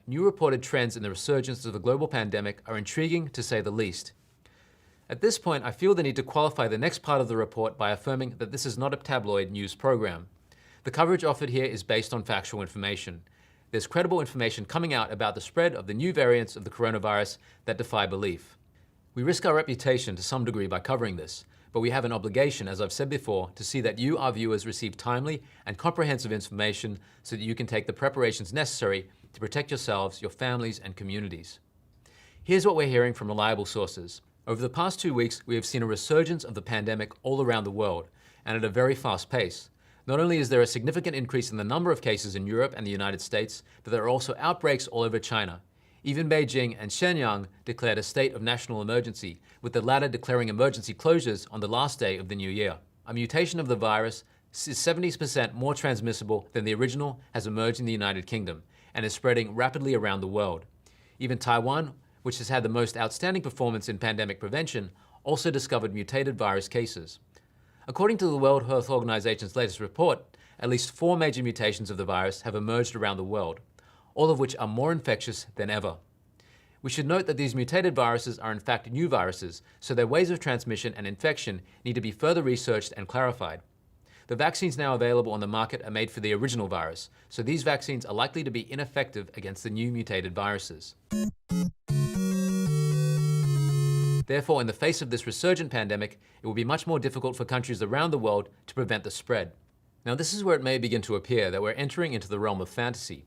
new reported trends in the resurgence of the global pandemic are intriguing to say the least. At this point, I feel the need to qualify the next part of the report by affirming that this is not a tabloid news program. The coverage offered here is based on factual information. There's credible information coming out about the spread of the new variants of the coronavirus that defy belief. We risk our reputation to some degree by covering this, but we have an obligation, as I've said before, to see that you, our viewers, receive timely and comprehensive information so that you can take the preparations necessary to protect yourselves, your families, and communities. Here's what we're hearing from reliable sources. Over the past 2 weeks, we have seen a resurgence of the pandemic all around the world, and at a very fast pace. Not only is there a significant increase in the number of cases in Europe and the United States, but there are also outbreaks all over China. Even Beijing and Shenyang declared a state of national emergency, with the latter declaring emergency closures on the last day of the new year. A mutation of the virus is 70% more transmissible than the original has emerged in the United Kingdom and is spreading rapidly around the world. Even Taiwan, which has had the most outstanding performance in pandemic prevention, also discovered mutated virus cases. According to the World Health Organization's latest report, at least 4 major mutations of the virus have emerged around the world, all of which are more infectious than ever. We should note that these mutated viruses are in fact new viruses, so their ways of transmission and infection need to be further researched and clarified. The vaccines now available on the market are made for the original virus, so these vaccines are likely to be ineffective against the new mutated viruses. Therefore, in the face of this resurgent pandemic, it will be much more difficult for countries around the world to prevent the spread. Now, this is where it may begin to appear that we're entering into the realm of fantasy.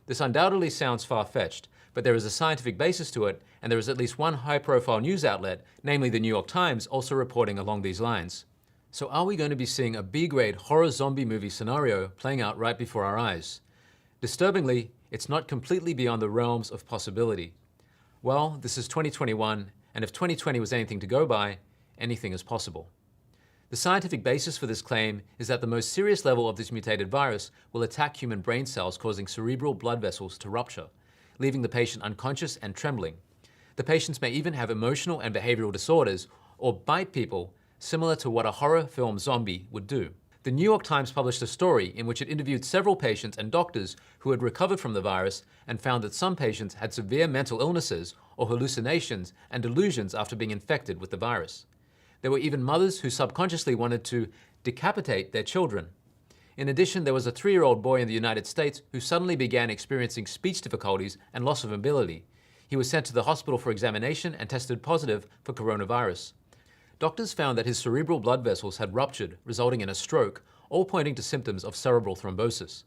This undoubtedly sounds far-fetched, but there is a scientific basis to it, and there is at least one high-profile news outlet, namely the New York Times, also reporting along these lines. So are we going to be seeing a B-grade horror zombie movie scenario playing out right before our eyes? Disturbingly, it's not completely beyond the realms of possibility. Well, this is 2021, and if 2020 was anything to go by, anything is possible. The scientific basis for this claim is that the most serious level of this mutated virus will attack human brain cells, causing cerebral blood vessels to rupture, leaving the patient unconscious and trembling. The patients may even have emotional and behavioral disorders or bite people, similar to what a horror film zombie would do. The New York Times published a story in which it interviewed several patients and doctors who had recovered from the virus and found that some patients had severe mental illnesses or hallucinations and delusions after being infected with the virus. There were even mothers who subconsciously wanted to decapitate their children. In addition, there was a 3-year-old boy in the United States who suddenly began experiencing speech difficulties and loss of ability. He was sent to the hospital for examination and tested positive for coronavirus. Doctors found that his cerebral blood vessels had ruptured, resulting in a stroke, all pointing to symptoms of cerebral thrombosis.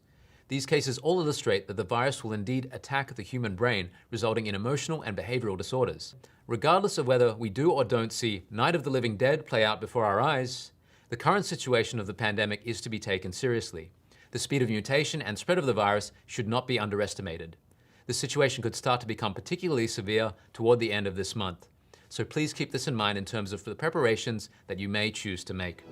These cases all illustrate that the virus will indeed attack the human brain, resulting in emotional and behavioral disorders. Regardless of whether we do or don't see Night of the Living Dead play out before our eyes, the current situation of the pandemic is to be taken seriously. The speed of mutation and spread of the virus should not be underestimated. The situation could start to become particularly severe toward the end of this month. So please keep this in mind in terms of the preparations that you may choose to make.